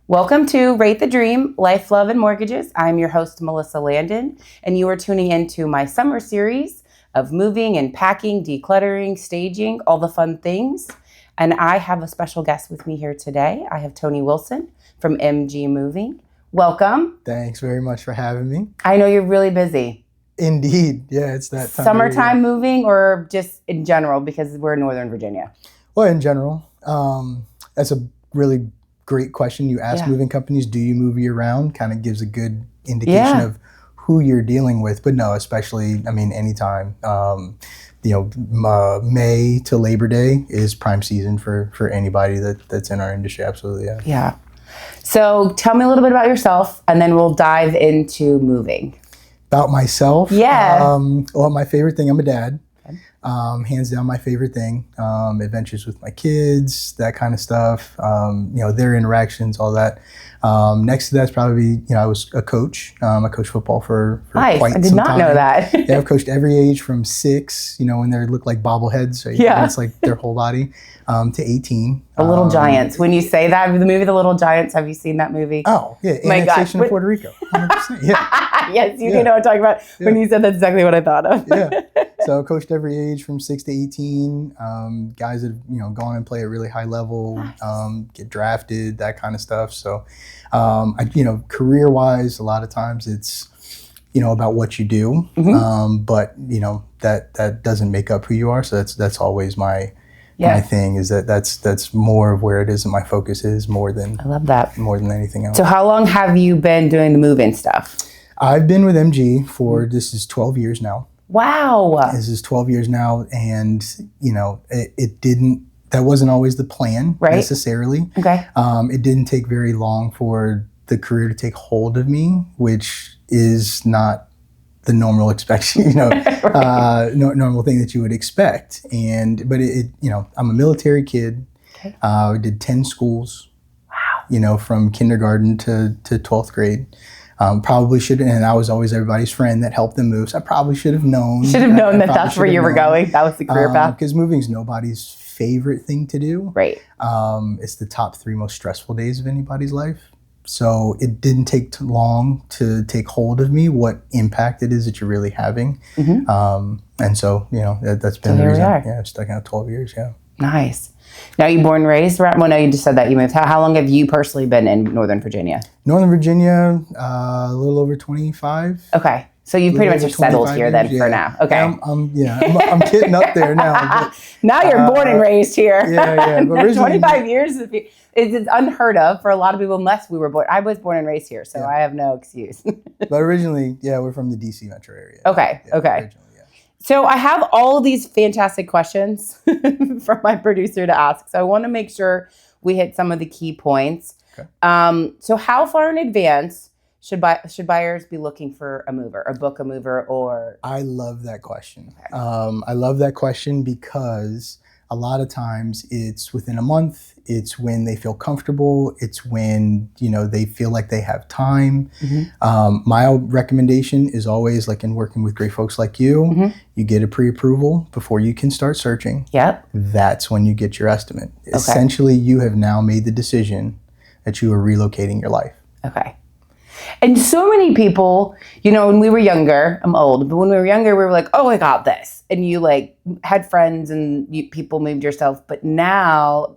Welcome to Rate the Dream, Life, Love, and Mortgages. I'm your host, Melissa Landon, and you are tuning into my summer series of moving and packing, decluttering, staging, all the fun things. And I have a special guest with me here today. I have Tony Wilson from MG Moving. Welcome. Thanks very much for having me. I know you're really busy. Indeed. Yeah, it's that time. Summertime moving or just in general because we're in Northern Virginia? Well, in general. That's a really great question. You ask moving companies, do you move year round? Kind of gives a good indication of who you're dealing with. But no, especially, anytime. May to Labor Day is prime season for anybody that's in our industry. Absolutely, yeah. Yeah. So tell me a little bit about yourself, and then we'll dive into moving. About myself? Yeah. Well, my favorite thing, I'm a dad. Hands down my favorite thing. Adventures with my kids, that kind of stuff. Their interactions, all that. Next to that's probably, I was a coach. I coached football for nice. quite some time. I did not know that. Yeah, I've coached every age from 6, when they look like bobbleheads. Right? Yeah. It's like their whole body, to 18. The Little Giants. When you say that, the movie The Little Giants, have you seen that movie? Oh, yeah. Annexation of Puerto Rico. 100%. Yeah. Yes, you know what I'm talking about. Yeah. When you said that's exactly what I thought of. Yeah. So coached every age from 6 to 18. Guys that have, gone and play at really high level, get drafted, that kind of stuff. So, career-wise, a lot of times it's, about what you do. Mm-hmm. But, that doesn't make up who you are. So that's always my thing is that's more of where it is and my focus is more than. I love that. More than anything else. So how long have you been doing the move-in stuff? I've been with MG for, this is 12 years now. Wow. This is 12 years now, and that wasn't always the plan necessarily. Okay. It didn't take very long for the career to take hold of me, which is not the normal normal thing that you would expect. But I'm a military kid. Okay. I did 10 schools. Wow. From kindergarten to 12th grade. Probably should, and I was always everybody's friend that helped them move. So I probably should have known. That that's where you were going. That was the career path. Because moving's nobody's favorite thing to do. Right. It's the top 3 most stressful days of anybody's life. So it didn't take too long to take hold of me what impact it is that you're really having. Mm-hmm. And so, that's been the reason. Yeah, I've stuck out 12 years, yeah. Nice. Now, you born and raised around? Well, no, you just said that you moved. How long have you personally been in Northern Virginia? Northern Virginia, a little over 25. Okay. So you pretty much are settled here then for now. Okay. I'm getting up there now. But, now you're born and raised here. Yeah. But 25 years it's unheard of for a lot of people unless we were born. I was born and raised here, so I have no excuse. But originally, we're from the DC metro area. Okay. Okay. So I have all these fantastic questions from my producer to ask. So I want to make sure we hit some of the key points. Okay. So how far in advance should buyers be looking for a mover or book a mover or? I love that question. Okay. I love that question because a lot of times it's within a month. It's when they feel comfortable. It's when, they feel like they have time. Mm-hmm. My recommendation is always like in working with great folks like you, you get a pre-approval before you can start searching. Yep. That's when you get your estimate. Okay. Essentially, you have now made the decision that you are relocating your life. Okay. And so many people, when we were younger, I'm old, but when we were younger, we were like, oh, I got this. And you had friends and people moved yourself. But now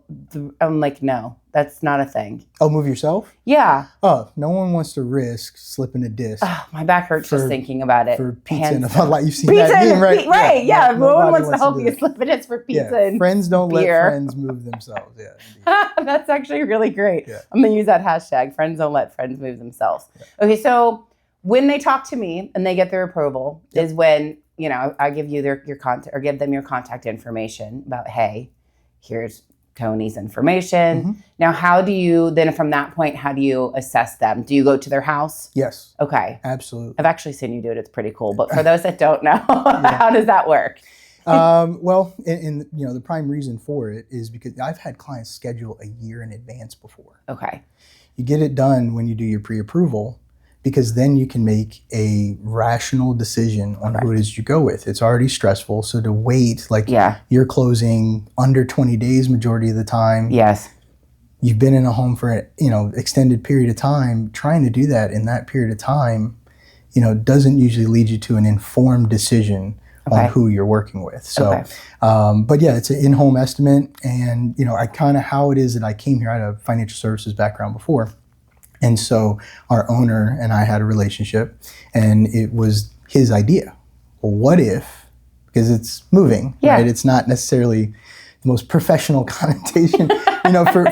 I'm like, no, that's not a thing. Oh, move yourself? Yeah. Oh, no one wants to risk slipping a disc. Oh, my back hurts just thinking about it. For pizza and a Bud Light. You've seen that meme, right? Right, yeah. No one wants to help you slip a disc for pizza and friends don't beer. Let friends move themselves. Yeah. That's actually really great. Yeah. I'm going to use that hashtag, friends don't let friends move themselves. Yeah. Okay, so when they talk to me and they get their approval is when, I give you your contact or give them your contact information about, hey, here's Tony's information. Mm-hmm. Now, how do you, then from that point, how do you assess them? Do you go to their house? Yes. Okay. Absolutely. I've actually seen you do it. It's pretty cool. But for those that don't know, how does that work? Well, and the prime reason for it is because I've had clients schedule a year in advance before. Okay. You get it done when you do your pre-approval, because then you can make a rational decision on who it is you go with. It's already stressful, so to wait, you're closing under 20 days majority of the time. Yes. you've been in a home for extended period of time, trying to do that in that period of time, doesn't usually lead you to an informed decision on who you're working with. So, but yeah, it's an in-home estimate, and I kind of how it is that I came here. I had a financial services background before, and so our owner and I had a relationship, and it was his idea. Well, what if, because it's moving, right? It's not necessarily the most professional connotation,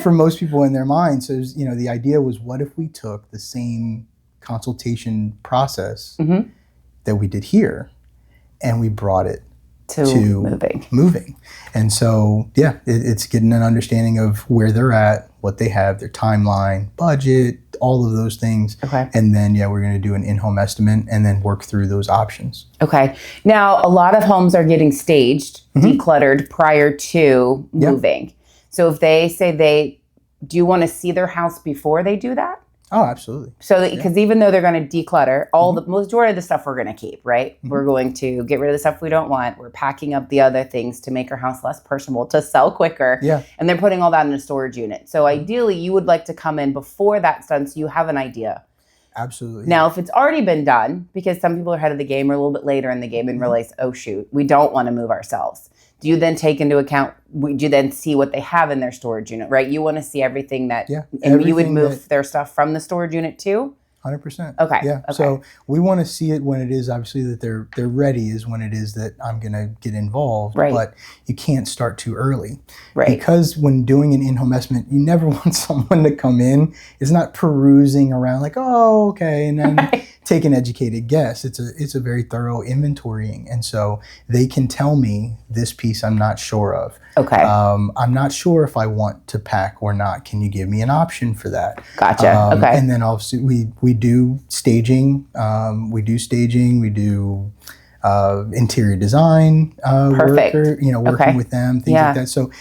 for most people in their minds. So, the idea was, what if we took the same consultation process that we did here, and we brought it to moving. And so, it's getting an understanding of where they're at, what they have, their timeline, budget, all of those things. And then, we're going to do an in-home estimate and then work through those options. Okay. Now, a lot of homes are getting staged, decluttered prior to moving. So if they say do you want to see their house before they do that? Oh, absolutely. So, because even though they're going to declutter, the majority of the stuff we're going to keep, right? We're going to get rid of the stuff we don't want. We're packing up the other things to make our house less personable, to sell quicker. And they're putting all that in a storage unit. So ideally, you would like to come in before that's done, so you have an idea. Absolutely. Now, if it's already been done, because some people are ahead of the game or a little bit later in the game and realize, oh shoot, we don't want to move ourselves. Do you then take into account, would you then see what they have in their storage unit, right? You want to see everything that, and you would move their stuff from the storage unit too? 100%. Okay. Yeah. Okay. So we want to see it when it is obviously that they're ready, is when it is that I'm going to get involved. Right. But you can't start too early. Right. Because when doing an in-home estimate, you never want someone to come in. It's not perusing around like, oh, okay, and then take an educated guess. It's a very thorough inventorying. And so they can tell me, this piece I'm not sure of. Okay. I'm not sure if I want to pack or not. Can you give me an option for that? Gotcha. Okay. And then obviously we do staging. We do interior design work, working with them, things like that. So,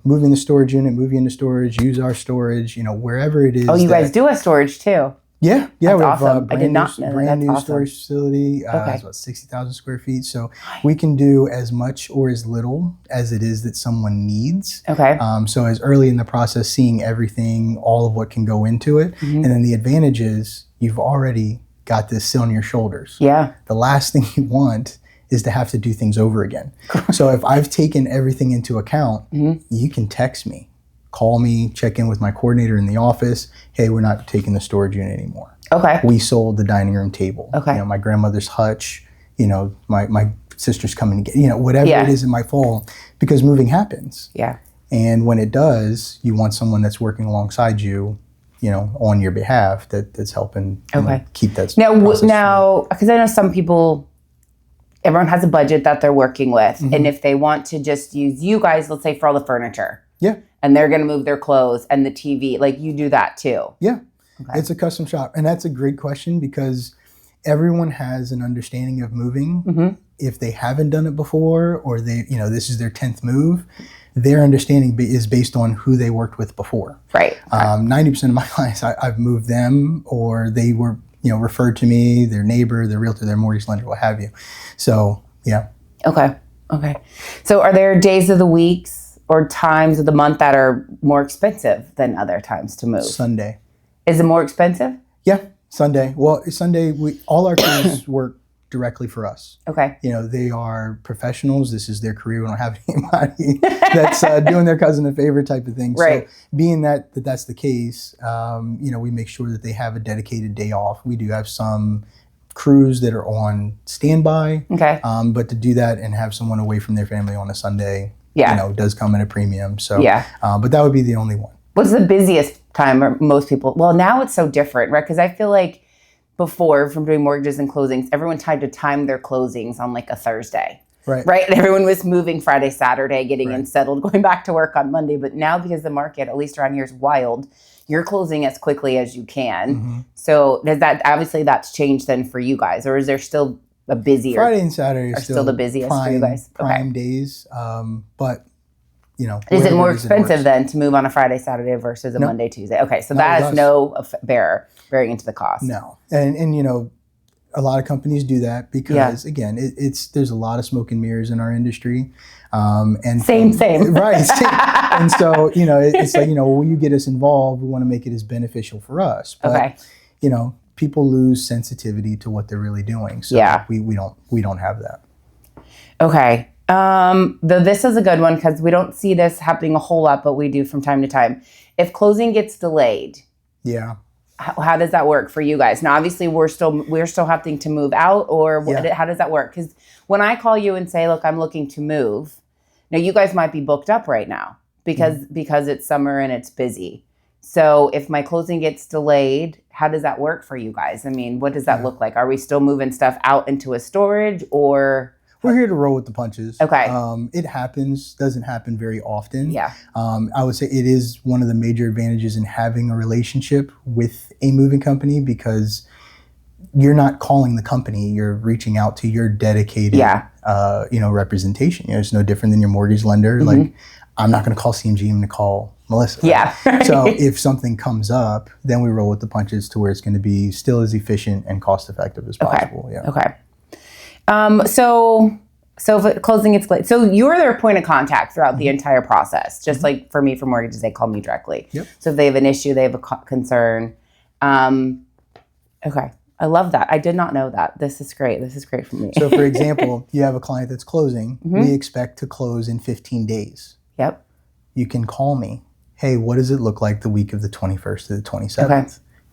moving the storage unit, moving into storage, use our storage, wherever it is. Oh, you guys do a storage too? Yeah, That's we have awesome. a brand new storage facility. It's about 60,000 square feet. So we can do as much or as little as it is that someone needs. Okay. So as early in the process, seeing everything, all of what can go into it. And then the advantage is you've already got this on your shoulders. Yeah. The last thing you want is to have to do things over again. So if I've taken everything into account, you can text me. Call me, check in with my coordinator in the office. Hey, we're not taking the storage unit anymore. Okay. We sold the dining room table. Okay. My grandmother's hutch, my sister's coming to get, whatever it is it might fall, because moving happens. Yeah. And when it does, you want someone that's working alongside you, on your behalf, that's helping keep that Now, because I know some people, everyone has a budget that they're working with. And if they want to just use you guys, let's say for all the furniture. Yeah. And they're going to move their clothes and the TV. Like, you do that too? Yeah. Okay. It's a custom shop. And that's a great question, because everyone has an understanding of moving. If they haven't done it before, or they, this is their 10th move, their understanding is based on who they worked with before. Right. 90% of my clients, I've moved them, or they were, referred to me, their neighbor, their realtor, their mortgage lender, what have you. So, yeah. Okay. So are there days of the weeks or times of the month that are more expensive than other times to move? Sunday. Is it more expensive? Yeah, Sunday. Well, Sunday, all our crews work directly for us. Okay. They are professionals. This is their career. We don't have anybody that's doing their cousin a favor type of thing. Right. So being that's the case, we make sure that they have a dedicated day off. We do have some crews that are on standby. Okay. But to do that and have someone away from their family on a Sunday, does come at a premium. So, but that would be the only one. What's the busiest time? Or most people, well, now it's so different, right? Because I feel like before, from doing mortgages and closings, everyone tried to time their closings on like a Thursday. Right. And everyone was moving Friday, Saturday, getting in settled, going back to work on Monday. But now, because the market, at least around here, is wild, you're closing as quickly as you can. So does that, obviously that's changed then for you guys, or is there still a busier? Friday and Saturday are still the busiest for you guys. Prime days, but is it more expensive then to move on a Friday, Saturday versus a Monday, Tuesday? Okay, so that is no bearing into the cost. No, and A lot of companies do that because, again, there's a lot of smoke and mirrors in our industry. And same. Right. And so, it's like, when you get us involved, we want to make it as beneficial for us. But, people lose sensitivity to what they're really doing. So we don't have that. Okay. Though this is a good one because we don't see this happening a whole lot, but we do from time to time. If closing gets delayed. Yeah. How does that work for you guys? Now, obviously, we're still having to move out, or how does that work? Because when I call you and say, "Look, I'm looking to move," now you guys might be booked up right now because it's summer and it's busy. So if my closing gets delayed, how does that work for you guys? I mean, what does that look like? Are we still moving stuff out into a storage, or? We're here to roll with the punches. Okay. It happens, doesn't happen very often. Yeah. I would say it is one of the major advantages in having a relationship with a moving company because you're not calling the company, you're reaching out to your dedicated, representation. It's no different than your mortgage lender. Like, I'm not going to call CMG, I'm going to call Melissa. Yeah. So if something comes up, then we roll with the punches to where it's going to be still as efficient and cost effective as possible. Okay. Yeah. Okay. So if closing gets late, so you're their point of contact throughout the entire process. Just like for me, for mortgages, they call me directly. Yep. So if they have an issue, they have a concern. Okay. I love that. I did not know that. This is great. This is great for me. So for example, you have a client that's closing. We expect to close in 15 days. Yep. You can call me. Hey, what does it look like the week of the 21st to the 27th? Okay.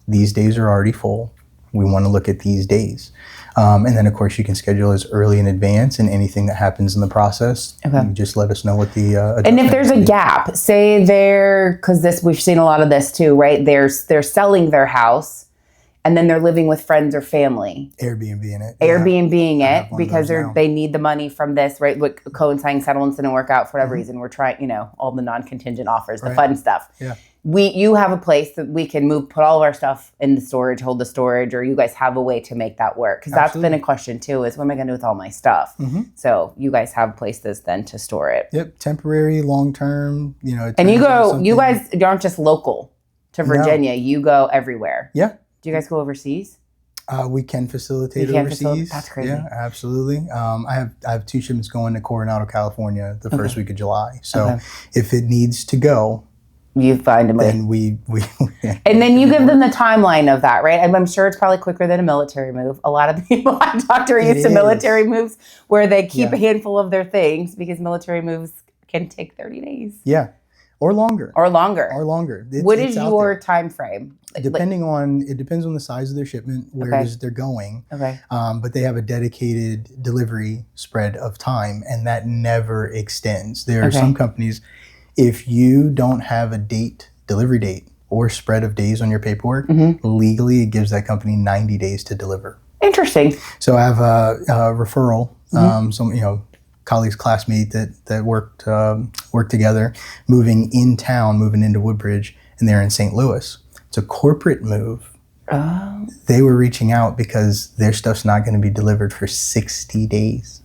These days are already full. We want to look at these days. And then, of course, you can schedule as early in advance, and anything that happens in the process, you just let us know what the and if there's a gap, say because we've seen a lot of this too, right? They're selling their house, and then they're living with friends or family. Airbnb-ing it. Airbnb-ing it because they need the money from this, right? What coinciding settlements didn't work out for whatever reason. We're trying, all the non-contingent offers, the fun stuff. Yeah. You have a place that we can put all of our stuff in the storage, hold the storage, or you guys have a way to make that work? Because that's been a question too, is what am I going to do with all my stuff? So you guys have places then to store it. Yep, temporary, long-term, And you guys aren't just local to Virginia, you go everywhere. Yeah. Do you guys go overseas? We can facilitate overseas. That's crazy. Yeah, absolutely. I have 2 shipments going to Coronado, California the first week of July. So if it needs to go, you find them. Then we and then you give them the timeline of that, right? I'm sure it's probably quicker than a military move. A lot of the people I talk to are used to military moves where they keep a handful of their things because military moves can take 30 days. Yeah. Or longer. What is your time frame? It depends on the size of their shipment, where it is they're going. Okay. But they have a dedicated delivery spread of time, and that never extends. There are some companies, if you don't have a delivery date or spread of days on your paperwork, legally it gives that company 90 days to deliver. Interesting. So I have a referral, some colleagues, classmate that worked together, moving into Woodbridge, and they're in St. Louis. It's a corporate move. Oh. They were reaching out because their stuff's not going to be delivered for 60 days.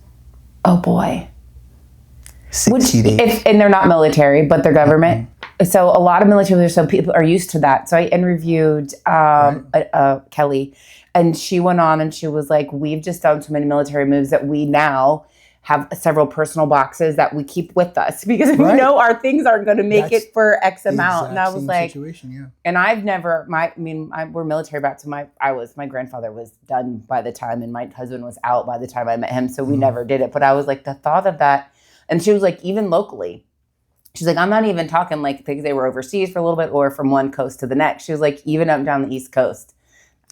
Oh boy. 60 days. And they're not military, but they're government. So a lot of military, so people are used to that. So I interviewed Kelly, and she went on and she was like, we've just done so many military moves that we now have several personal boxes that we keep with us because we know our things aren't going to make it for X amount. And I was like, and I've never, we're military brats. So my grandfather was done by the time, and my husband was out by the time I met him. So we never did it. But I was like, the thought of that. And she was like, even locally, she's like, I'm not even talking like because they were overseas for a little bit or from one coast to the next. She was like, even up down the East Coast.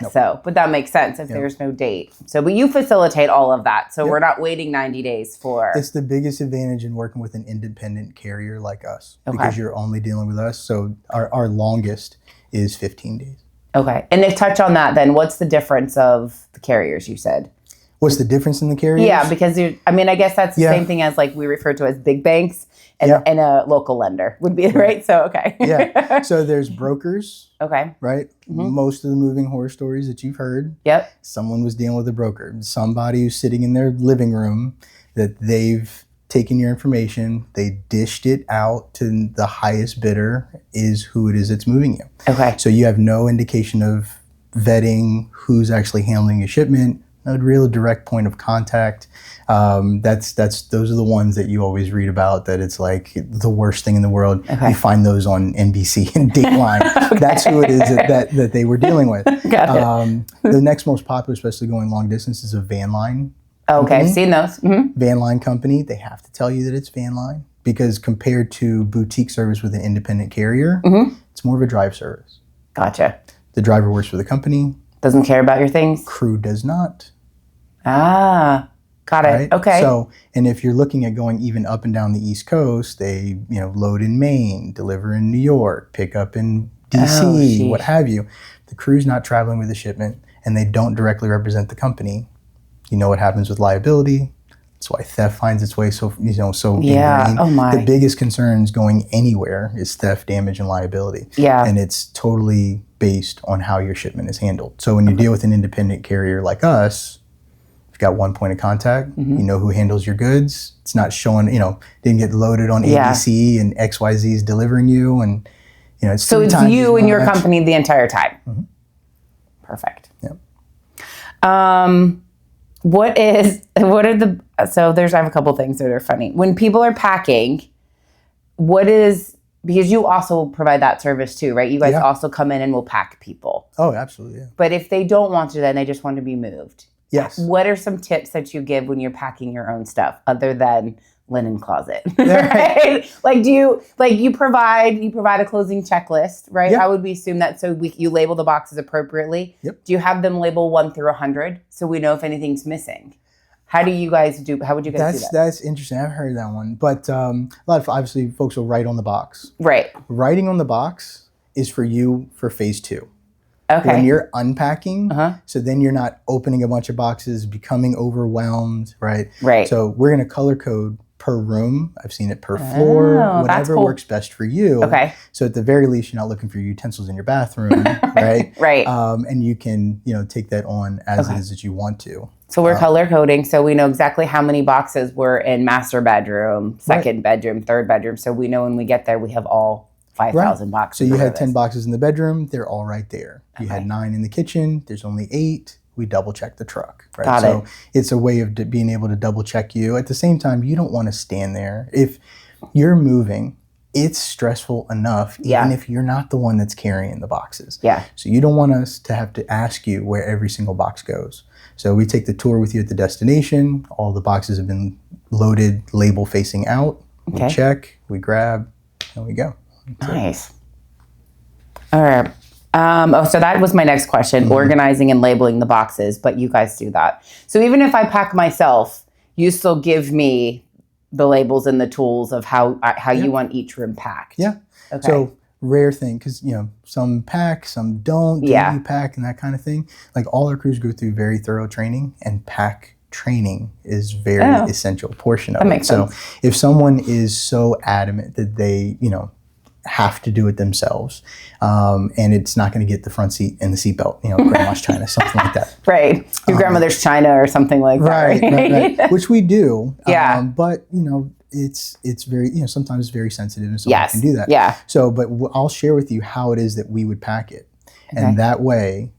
Nope. So, but that makes sense if there's no date. So, but you facilitate all of that. So we're not waiting 90 days for. It's the biggest advantage in working with an independent carrier like us because you're only dealing with us. So our longest is 15 days. Okay. And to touch on that then, what's the difference of the carriers you said? What's the difference in the carriers? Yeah, because I guess that's the same thing as like we refer to as big banks and a local lender would be, right? So, okay. Yeah. So there's brokers. Okay. Right? Most of the moving horror stories that you've heard. Yep. Someone was dealing with a broker. Somebody who's sitting in their living room that they've taken your information, they dished it out to the highest bidder is who it is that's moving you. Okay. So you have no indication of vetting who's actually handling your shipment, No real direct point of contact. Those are the ones that you always read about, that it's like the worst thing in the world. Okay. You find those on NBC and Dateline. Okay. That's who it is that they were dealing with. Got it. The next most popular, especially going long distance, is a van line. Okay, I've seen those. Mm-hmm. Van line company, they have to tell you that it's van line, because compared to boutique service with an independent carrier, it's more of a drive service. Gotcha. The driver works for the company. Doesn't care about your things? Crew does not. Ah, got it. Right? Okay. So, and if you're looking at going even up and down the East Coast, they, load in Maine, deliver in New York, pick up in DC, what have you. The crew's not traveling with the shipment, and they don't directly represent the company. You know what happens with liability. That's why theft finds its way so yeah. Oh my. The biggest concerns going anywhere is theft, damage, and liability. Yeah. And it's totally based on how your shipment is handled. So when you deal with an independent carrier like us, you've got one point of contact. You know who handles your goods. It's not showing, didn't get loaded on ABC and XYZ is delivering you, and it's so it's you and your company the entire time. Perfect. Yep. I have a couple things that are funny. When people are packing, because you also provide that service too, right? You guys also come in and will pack people. Oh, absolutely. Yeah. But if they don't want to, then they just want to be moved. Yes. What are some tips that you give when you're packing your own stuff other than linen closet? Right? Like, you provide a closing checklist, right? Yep. How would we assume that? So you label the boxes appropriately. Yep. Do you have them label 1 through 100 so we know if anything's missing? How would you guys do that? That's interesting. I've heard that one. But a lot of, obviously, folks will write on the box. Right. Writing on the box is for you for phase 2. Okay. When you're unpacking, so then you're not opening a bunch of boxes, becoming overwhelmed, right? Right. So we're going to color code per room. I've seen it per floor, whatever works best for you. Okay. So at the very least, you're not looking for your utensils in your bathroom, right? Right. And you can, take that on as it is that you want to. So we're color coding, so we know exactly how many boxes were in master bedroom, second bedroom, third bedroom. So we know when we get there, we have all 5,000 boxes. So you had 10 boxes in the bedroom, they're all right there. You had 9 in the kitchen, there's only 8. We double check the truck, right? Got so it. It's a way of being able to double check you. At the same time, you don't want to stand there. If you're moving, it's stressful enough, even if you're not the one that's carrying the boxes. Yeah. So you don't want us to have to ask you where every single box goes. So we take the tour with you at the destination. All the boxes have been loaded, label facing out. Okay. We check, we grab, and we go. Nice. All right. So that was my next question, organizing and labeling the boxes, but you guys do that. So even if I pack myself, you still give me the labels and the tools of how you want each room packed. Yeah. Okay. So rare thing, because some pack, some don't. Yeah. You pack and that kind of thing. Like all our crews go through very thorough training, and pack training is very essential portion of that it. Makes sense. So if someone is so adamant that they have to do it themselves, and it's not going to get the front seat and the seatbelt, grandma's china, something like that. Right. Your grandmother's china or something like that. Right. Which we do. Yeah. But it's very, sometimes it's very sensitive, and someone can do that. Yeah. So, but I'll share with you how it is that we would pack it. Okay. And that way,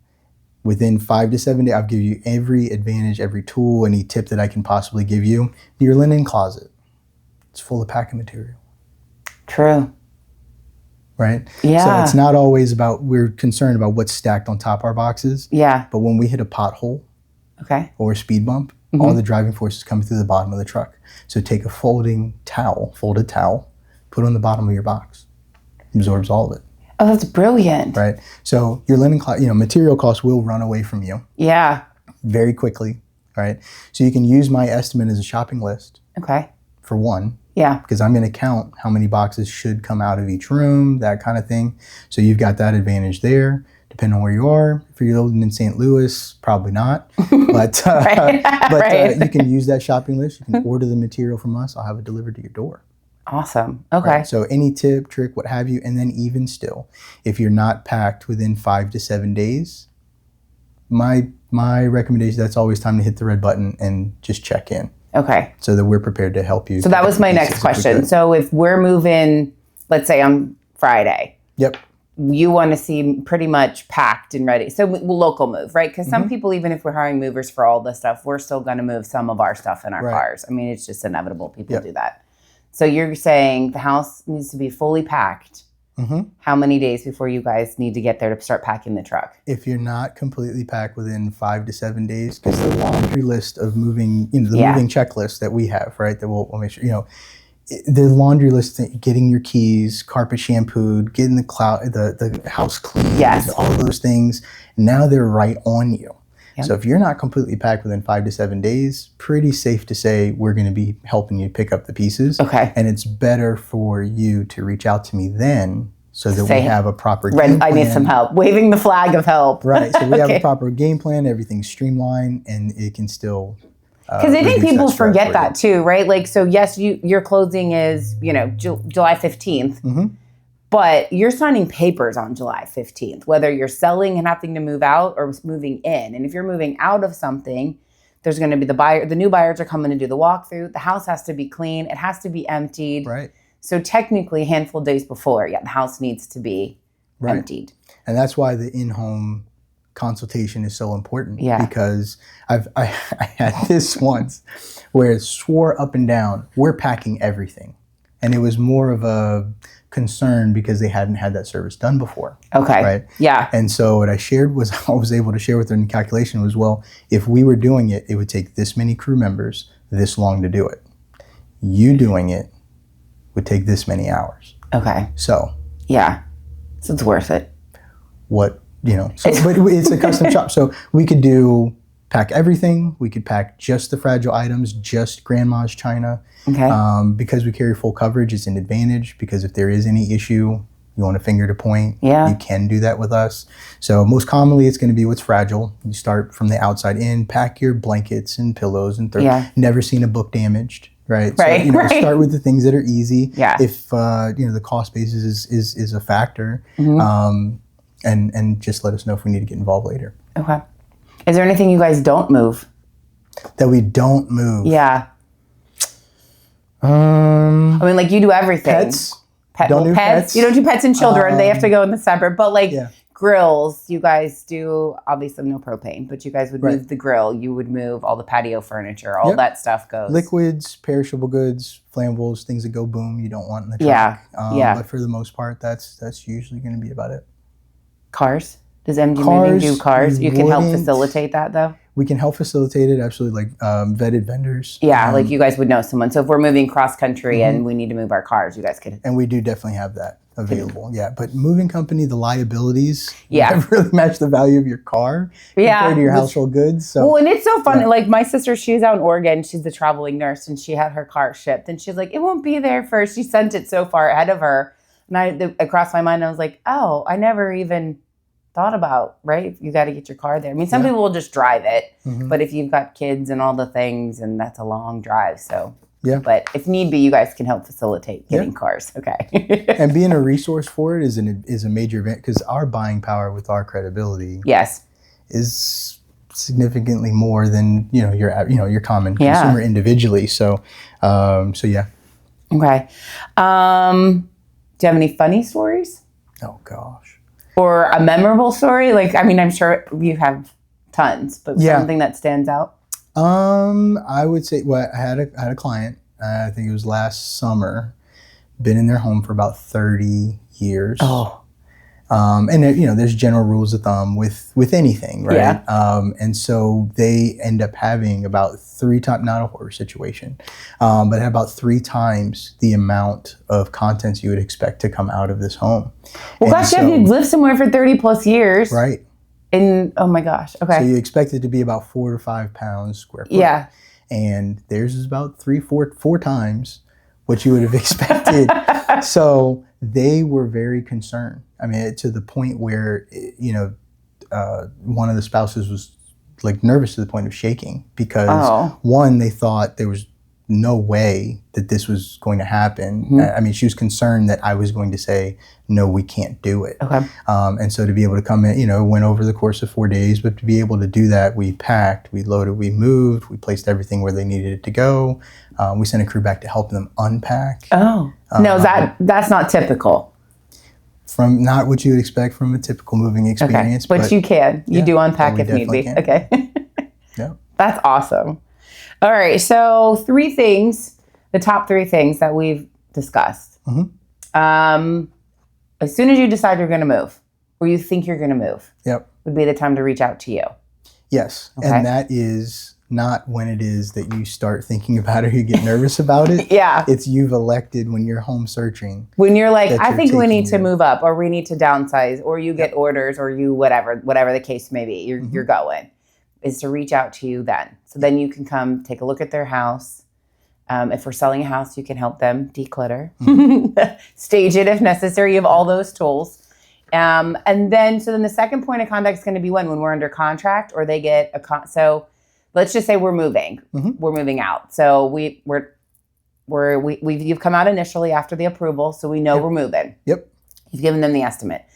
within 5 to 7 days, I'll give you every advantage, every tool, any tip that I can possibly give you. Your linen closet, it's full of packing material. True. Right? Yeah. So it's not always we're concerned about what's stacked on top of our boxes. Yeah. But when we hit a pothole or a speed bump, all the driving force is coming through the bottom of the truck. So take a folded towel, put it on the bottom of your box. Absorbs all of it. Oh, that's brilliant. Right? So your linen material costs will run away from you. Yeah. Very quickly, right? So you can use my estimate as a shopping list. Okay. For one. Yeah. Because I'm going to count how many boxes should come out of each room, that kind of thing. So you've got that advantage there, depending on where you are. If you're living in St. Louis, probably not. But you can use that shopping list. You can order the material from us. I'll have it delivered to your door. Awesome. Okay. Right? So any tip, trick, what have you. And then even still, if you're not packed within 5 to 7 days, my recommendation, that's always time to hit the red button and just check in. Okay. So that we're prepared to help you. So that was my next question. So if we're moving, let's say on Friday. Yep. you want to see pretty much packed and ready. So local move, right? Because some people, even if we're hiring movers for all this stuff, we're still going to move some of our stuff in our cars. I mean, it's just inevitable. People do that. So you're saying the house needs to be fully packed. How many days before you guys need to get there to start packing the truck? If you're not completely packed within 5 to 7 days, because the laundry list of moving, the moving checklist that we have, right, that we'll make sure, the laundry list, getting your keys, carpet shampooed, getting the house cleaned, all those things, now they're right on you. So if you're not completely packed within 5 to 7 days, pretty safe to say we're going to be helping you pick up the pieces. And it's better for you to reach out to me then so that we have a proper game plan. I need some help. Waving the flag of help. Right. So we have a proper game plan. Everything's streamlined and it can still... Because I think people forget that too, right? Like, so yes, your closing is, July 15th. But you're signing papers on July 15th, whether you're selling and having to move out or moving in. And if you're moving out of something, there's going to be the new buyers are coming to do the walkthrough. The house has to be clean. It has to be emptied. Right. So technically a handful of days before, the house needs to be emptied. And that's why the in-home consultation is so important. Because I had this once where it swore up and down, we're packing everything. And it was more of a concern because they hadn't had that service done before. Right? And so what I shared was, I was able to share with her in the calculation was, well, if we were doing it, it would take this many crew members this long to do it. You doing it would take this many hours. So. So it's worth it. But it's a custom shop. So we could pack everything. We could pack just the fragile items, just grandma's china. Because we carry full coverage, it's an advantage because if there is any issue, you want a finger to point, you can do that with us. So most commonly it's going to be what's fragile. You start from the outside in, pack your blankets and pillows and never seen a book damaged. Right. So, start with the things that are easy. If, the cost basis is a factor. And just let us know if we need to get involved later. Is there anything you guys don't move? That we don't move? I mean, like you do everything. Pets? Don't do pets. You don't do pets and children. They have to go in the separate. But grills, you guys do, obviously no propane, but you guys would move the grill. You would move all the patio furniture. All that stuff goes. Liquids, perishable goods, flammables, things that go boom you don't want in the truck. But for the most part, that's usually going to be about it. Cars? Does MG Moving do cars? You can help facilitate that though? We can help facilitate it, absolutely, like vetted vendors. Like you guys would know someone. So if we're moving cross country and we need to move our cars, you guys could. And we do definitely have that available. But moving company, the liabilities never really match the value of your car compared to your household goods. So. Well, and it's so funny. Like my sister, she's out in Oregon. She's a traveling nurse and she had her car shipped. And she's like, it won't be there first. She sent it so far ahead of her. And it crossed my mind. I was like, oh, I never even thought about, right? You got to get your car there. I mean, some people will just drive it, but if you've got kids and all the things, and that's a long drive. So, but if need be, you guys can help facilitate getting cars. And being a resource for it is a major event because our buying power with our credibility is significantly more than your common consumer individually. So, Okay. Do you have any funny stories? Oh gosh. Or a memorable story? Like, I mean, I'm sure you have tons, but something that stands out? I would say, I had a client, I think it was last summer, been in their home for about 30 years. And there's general rules of thumb with anything, right? And so they end up having about 3 times, not a horror situation, but had about 3 times the amount of contents you would expect to come out of this home. Well, gosh, you've lived somewhere for 30 plus years. Right. And, oh my gosh, okay. So you expect it to be about 4 to 5 pounds square foot. And theirs is about 4 times what you would have expected. So they were very concerned. I mean, to the point where, one of the spouses was like nervous to the point of shaking because one, they thought there was no way that this was going to happen. I mean, she was concerned that I was going to say, no, we can't do it. And so to be able to come in, went over the course of 4 days, but to be able to do that, we packed, we loaded, we moved, we placed everything where they needed it to go. We sent a crew back to help them unpack. No, that's not typical. from not what you would expect from a typical moving experience. Okay. But you can. You do unpack if need be. Can. Okay. Yeah. That's awesome. All right. So 3 things, the top 3 things that we've discussed. As soon as you decide you're going to move, or you think you're going to move, would be the time to reach out to you. Yes. Okay. And that is not when it is that you start thinking about it or you get nervous about it. Yeah. It's you've elected when you're home searching. When you're like, I think we need to move up, or we need to downsize, or you get orders, or you whatever the case may be, you're going, is to reach out to you then. So then you can come take a look at their house. If we're selling a house, you can help them declutter, stage it if necessary. You have all those tools. And then the second point of contact is going to be when we're under contract, or they get so let's just say we're moving, we're moving out. So you've come out initially after the approval, so we know we're moving. Yep. You've given them the estimate.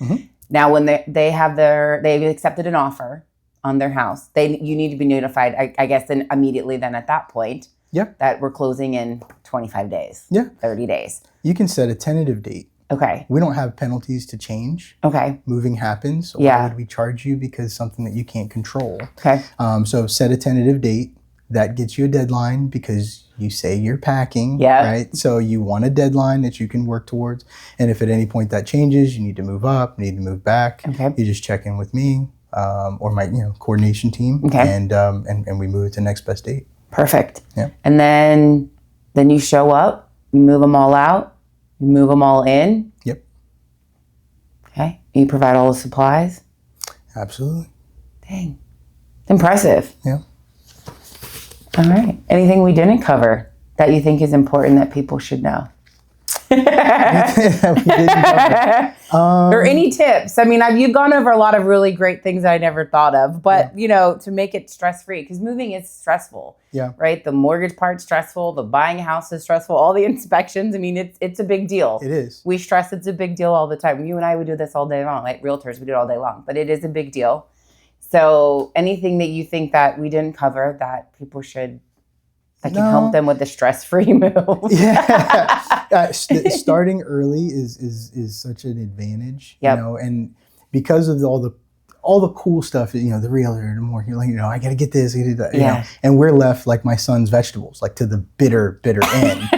Now, when they've accepted an offer on their house, you need to be notified, I guess, then immediately then at that point. That we're closing in 25 days. 30 days. You can set a tentative date. Okay. We don't have penalties to change. Okay. Moving happens. So why would we charge you because something that you can't control? Okay. So set a tentative date. That gets you a deadline because you say you're packing, right? So you want a deadline that you can work towards. And if at any point that changes, you need to move up, need to move back, you just check in with me or my coordination team, and we move it to next best date. Perfect. Yeah. And then you show up, you move them all out, you move them all in. Yep. Okay. You provide all the supplies. Absolutely. Dang. Impressive. Yeah. All right. Anything we didn't cover that you think is important that people should know? Or any tips? I mean, you've gone over a lot of really great things that I never thought of, but to make it stress-free, because moving is stressful. Yeah. Right. The mortgage part's stressful. The buying a house is stressful. All the inspections. I mean, it's a big deal. It is. We stress it's a big deal all the time. You and I would do this all day long, like realtors. We do it all day long, but it is a big deal. So anything that you think that we didn't cover that people should, that can help them with the stress-free move? Starting early is such an advantage, and because of all the cool stuff, the realtor, the more you're like, I got to get this, I gotta do that, and we're left like my son's vegetables, like to the bitter end,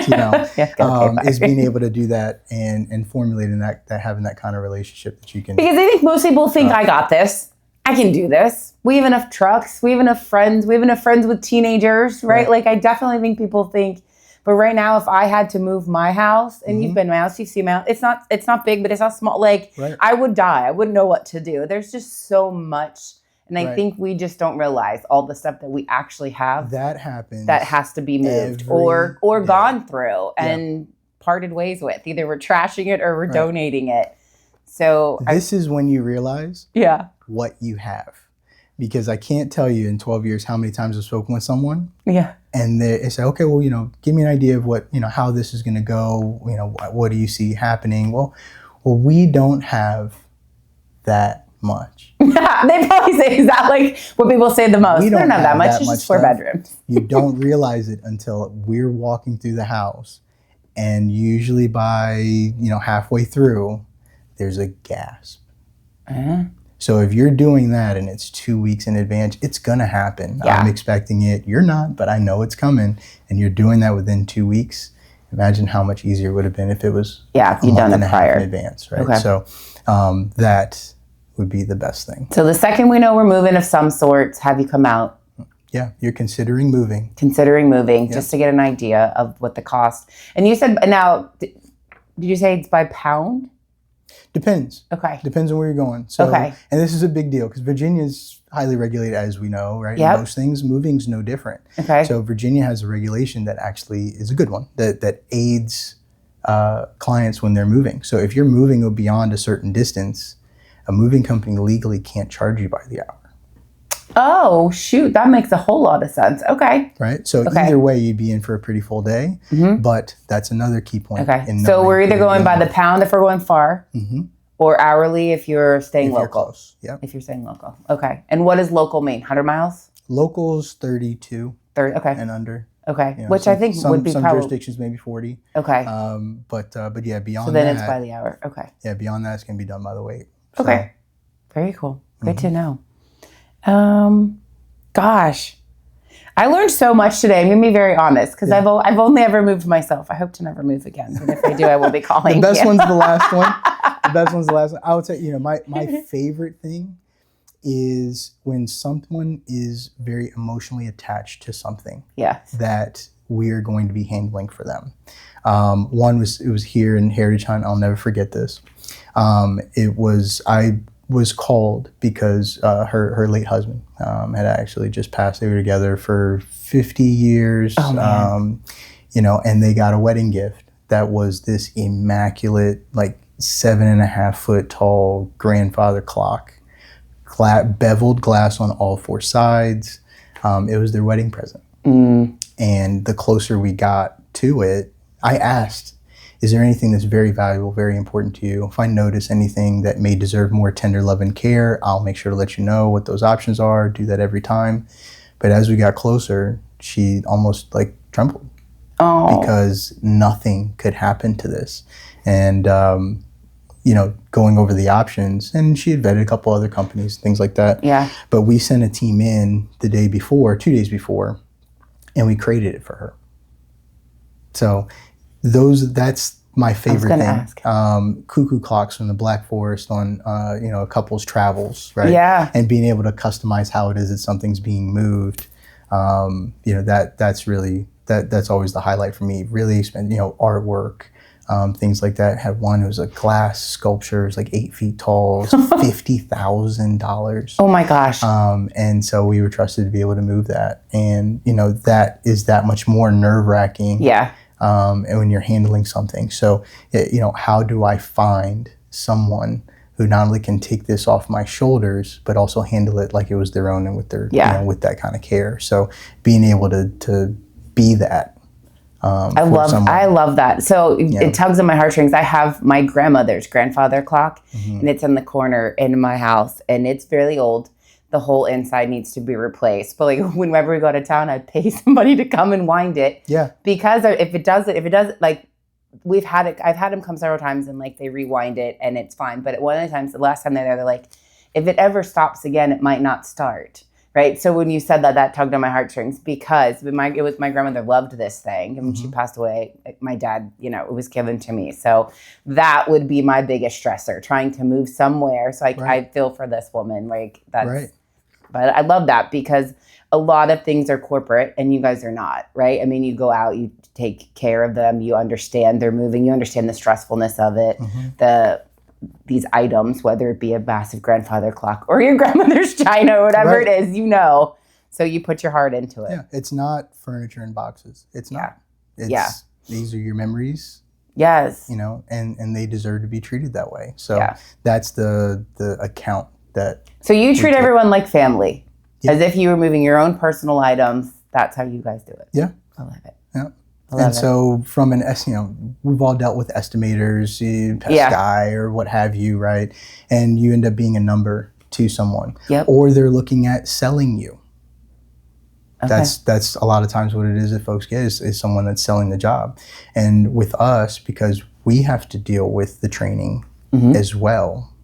is being able to do that and formulating that having that kind of relationship that you can. Because I think most people think I got this. I can do this. We have enough trucks. We have enough friends. We have enough friends with teenagers, right? Like I definitely think people think, but right now, if I had to move my house, and you've been to my house, you've seen my house, it's not big, but it's not small. Like I would die. I wouldn't know what to do. There's just so much. And I think we just don't realize all the stuff that we actually have that happens that has to be moved or gone through and parted ways with. Either we're trashing it or we're donating it. So this is when you realize what you have. Because I can't tell you in 12 years how many times I've spoken with someone. And they say, okay, well, give me an idea of what, how this is going to go. What do you see happening? Well, we don't have that much. They probably say, is that like what people say the most? We don't have that much. It's just 4 bedrooms. You don't realize it until we're walking through the house. And usually by, halfway through, there's a gasp. So if you're doing that and it's 2 weeks in advance, it's going to happen. I'm expecting it. You're not, but I know it's coming. And you're doing that within 2 weeks. Imagine how much easier it would have been if it was if you'd done it prior in advance, right? Okay. So that would be the best thing. So the second we know we're moving of some sorts, have you come out? Yeah, you're considering moving. Just to get an idea of what the cost. And you said, now, did you say it's by pound? Depends. Okay. Depends on where you're going. So, and this is a big deal because Virginia is highly regulated, as we know, right? Yep. Most things, moving's no different. Okay. So Virginia has a regulation that actually is a good one that aids clients when they're moving. So if you're moving beyond a certain distance, a moving company legally can't charge you by the hour. Oh, shoot. That makes a whole lot of sense. Okay. Right? So either way, you'd be in for a pretty full day. But that's another key point. Okay. So we're either going by the pound if we're going far, or hourly if you're staying local. You're close. Yep. If you're staying local. Okay. And what does local mean? 100 miles? Local's 32. 30. Okay. And under. Okay. You know, Which I think would be some probably jurisdictions maybe 40. Okay. But yeah, beyond So then that, it's by the hour. Okay. Yeah, beyond that, it's gonna be done by the weight. Okay. Very cool. Good to know. Gosh, I learned so much today. I'm gonna be very honest because I've only ever moved myself. I hope to never move again. But if I do, I will be calling. The best one's the last one. The best one's the last one. I would say, my favorite thing is when someone is very emotionally attached to something. Yes. That we are going to be handling for them. It was here in Heritage Hunt. I'll never forget this. I was called because her late husband had actually just passed. They were together for 50 years. Oh, man. And they got a wedding gift that was this immaculate, like 7.5 foot tall grandfather clock, beveled glass on all 4 sides. It was their wedding present. And the closer we got to it, I asked, is there anything that's very valuable, very important to you? If I notice anything that may deserve more tender love and care, I'll make sure to let you know what those options are. Do that every time. But as we got closer, she almost like trembled. Oh. Because nothing could happen to this. And, going over the options, and she had vetted a couple other companies, things like that. Yeah. But we sent a team in the day before, 2 days before, and we created it for her. So that's my favorite thing. Ask. Cuckoo clocks from the Black Forest on a couple's travels, right? Yeah. And being able to customize how it is that something's being moved. That's really that's always the highlight for me. Really spend artwork, things like that. Had one, it was a glass sculpture, it was like 8 feet tall, it was $50,000. Oh my gosh. And so we were trusted to be able to move that. And that is that much more nerve-wracking. Yeah. And when you're handling something. So, how do I find someone who not only can take this off my shoulders, but also handle it like it was their own and with their, with that kind of care. So being able to be that. I love that. So it tugs on my heartstrings. I have my grandmother's grandfather clock, and it's in the corner in my house, and it's fairly old. The whole inside needs to be replaced. But like whenever we go to town, I pay somebody to come and wind it. Yeah. Because if it does, like I've had them come several times and like they rewind it and it's fine. But one of the times, the last time they're like, if it ever stops again, it might not start. Right. So when you said that tugged on my heartstrings because my grandmother loved this thing. And when she passed away, my dad, it was given to me. So that would be my biggest stressor, trying to move somewhere. So I feel for this woman. Like that's right. But I love that because a lot of things are corporate and you guys are not, right? I mean, you go out, you take care of them, you understand they're moving, you understand the stressfulness of it, these items, whether it be a massive grandfather clock or your grandmother's china or whatever it is, So you put your heart into it. Yeah, it's not furniture in boxes. It's not. These are your memories. Yes. And they deserve to be treated that way. So that's the account that. So you treat everyone like family, as if you were moving your own personal items. That's how you guys do it. Yeah. I love it. Yeah. And so from we've all dealt with estimators, Peskai or what have you, right? And you end up being a number to someone. Yep. Or they're looking at selling you. Okay. That's a lot of times what it is that folks get is someone that's selling the job. And with us, because we have to deal with the training as well,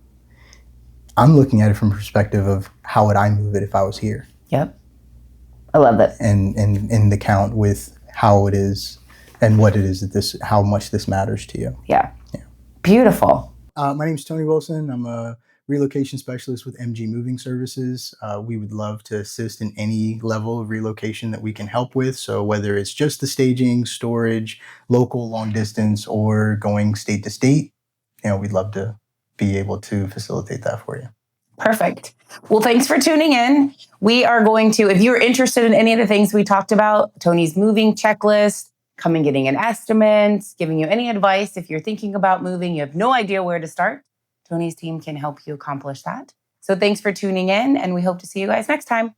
I'm looking at it from the perspective of how would I move it if I was here. Yep. I love it. And in the count with how it is and what it is that how much this matters to you. Yeah. Beautiful. My name is Tony Wilson. I'm a relocation specialist with MG Moving Services. We would love to assist in any level of relocation that we can help with. So whether it's just the staging, storage, local, long distance, or going state to state, we'd love to be able to facilitate that for you. Perfect. Well, thanks for tuning in. We are going to, if you're interested in any of the things we talked about, Tony's moving checklist, coming getting an estimate, giving you any advice. If you're thinking about moving, you have no idea where to start, Tony's team can help you accomplish that. So thanks for tuning in, and we hope to see you guys next time.